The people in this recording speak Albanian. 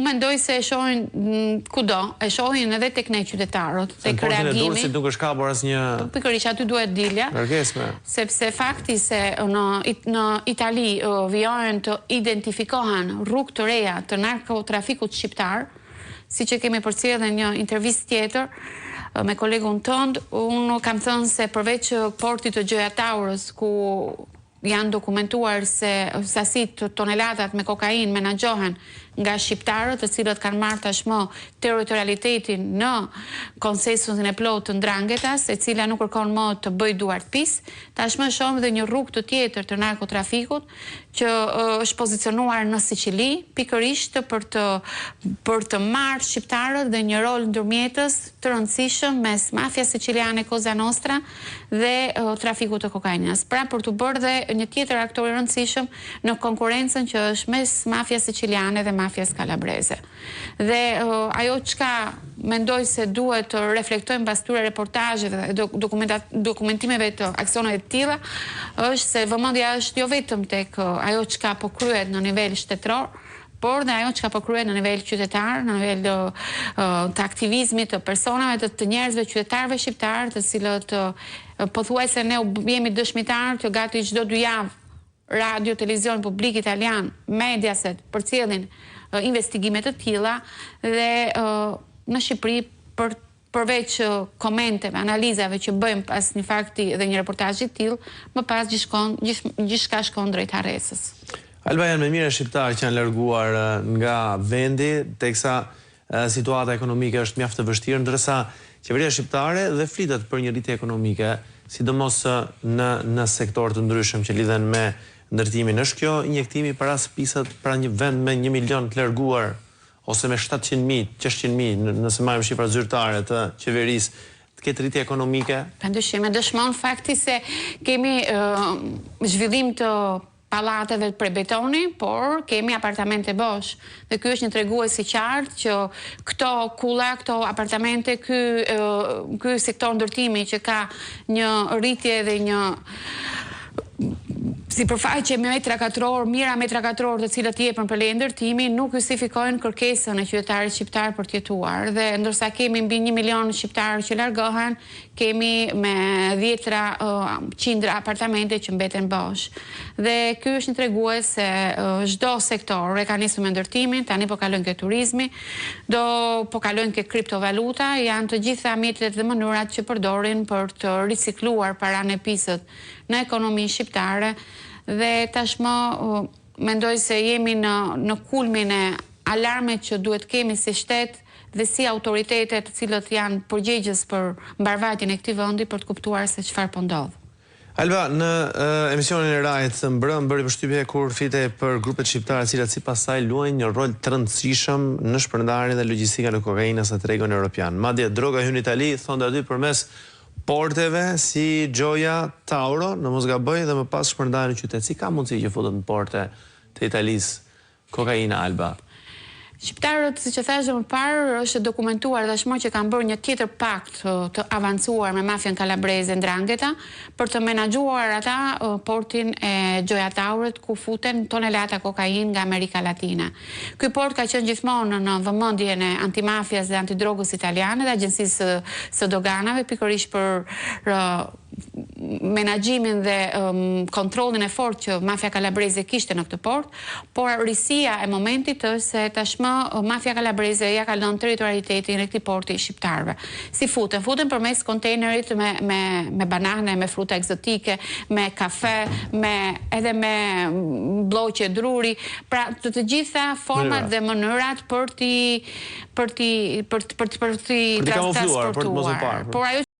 mendoj se e shohin kudo, e shohin edhe tek ne qytetarët, tek reagimi. Se nuk është kapur asnjë. Pikërisht aty duhet dilja. Sepse fakti se në Itali vijojnë të identifikohen rrugë të reja të narkotrafikut shqiptar, siç e kemi përcjellë në një intervistë tjetër me kolegun tënd, unë kam thënë se përveç portit të Gjoja Taurës ku janë dokumentuar se sasit të tonelatat me kokainë menaxhohen nga shqiptarët, të cilët kanë marrë tashmë territorialitetin në koncesionin e plotë të Ndrangetas, e cila nuk kërkon më të bëjë duart pis. Tashmë shohim edhe një rrugë të tjetër të narkotrafikut që është pozicionuar në Siçili, pikërisht për të marrë shqiptarët dhe një rol ndërmjetës të rëndësishëm mes mafia siçiliane Cosa Nostra dhe trafikut të kokainës. Pra për të bërë dhe një tjetër aktor i rëndësishëm në konkurrencën që është mes mafia siçiliane dhe mafias kalabreze. Dhe ajo çka mendoj se duhet të reflektojmë pas këtyre reportazheve dhe dokumentimeve të aksioneve të tilla është se vëmendja është jo vetëm tek ajo çka po kryhet në nivel shtetëror, por dhe ajo çka po kryhet në nivel qytetar, në nivel të aktivizmit të personave, të njerëzve qytetarëve shqiptar, të cilët pothuajse ne jemi dëshmitar që gati çdo 2 javë radio, televizion, publik italian, Mediaset përcjellin investigime të tilla dhe në Shqipëri përveç komenteve, analizave që bëjmë pas një fakti dhe një reportazhi të tillë, më pas gjithçka shkon drejt harresës. Alba, janë me mire shqiptarë që janë larguar nga vendi, teksa situata ekonomike është mjaft të vështirë, ndërsa qeveria shqiptare dhe flitet për një rritje ekonomike, sidomos në sektor të ndryshëm që lidhen me ndërtimin. Është kjo injektimi para spisat pra një vend me 1 milion të larguar ose me 700.000, 600.000 nëse marrim shifrat zyrtare të qeverisë, të ketë rritje ekonomike? Padyshim, dëshmon fakti se kemi zhvillim të pallateve për betoni, por kemi apartamente bosh. Dhe ky është një tregues i qartë që këto kulla, këto apartamente, ky sektor ndërtimi që ka një rritje dhe një sipërfaqe metra katror, mira metra katror të cilat jepen për leje ndërtimi, nuk justifikojnë kërkesën e qytetarit shqiptar për të jetuar. Dhe ndërsa kemi mbi 1 milion shqiptarë që largohen, kemi me 10 qindra apartamente që mbeten bosh. Dhe ky është një tregues se çdo sektor e ka nisur me ndërtimin, tani po kalojnë ke turizmi, po kalojnë ke kriptovaluta, janë të gjitha mjetet dhe mënyrat që përdorin për të ricikluar paranë e pisët në ekonominë shqiptare. Dhe tashmë mendoj se jemi në kulmin e alarmet që duhet kemi si shtet dhe si autoritetet të cilët janë përgjegjës për mbarvajtjen e këtij vendi për të kuptuar se çfarë po ndodh. Alba, në emisionin e Rajt të mbrëm bëri përshtypje kur flitej për grupet shqiptare të cilat sipas saj luajnë një rol të rëndësishëm në shpërndarjen dhe logjistikën e kokainës në tregun evropian. Madje droga hyn në Itali, thonë aty përmes porteve si Gjoja Tauro, në mos gaboj, dhe më pas shpërndarjen në qytet. Si ka mundësi që futet në porte të Italisë kokaina, Alba? Shqiptarët, siç e thash më parë, është dokumentuar tashmë që kanë bërë një tjetër pakt të avancuar me mafian kalabreze Ndrangeta për të menaxhuar ata portin e Gjoja Taurit ku futen tonelata kokainë nga Amerika Latina. Ky port ka qenë gjithmonë në vëmendjen e antimafias dhe antidrogës italiane dhe agjencisë së doganave, pikërisht për menaxhimin dhe kontrollin e fortë që mafia kalabreze kishte në këtë port, por risia e momentit është se tashmë mafia kalabreze ja ka lënë territorialitetin e këtij porti shqiptarëve. Si futen përmes kontejnerit me banane, me fruta ekzotike, me kafe, edhe me bloqe druri, pra të gjitha format dhe mënyrat për t'i transportuar. Por ajo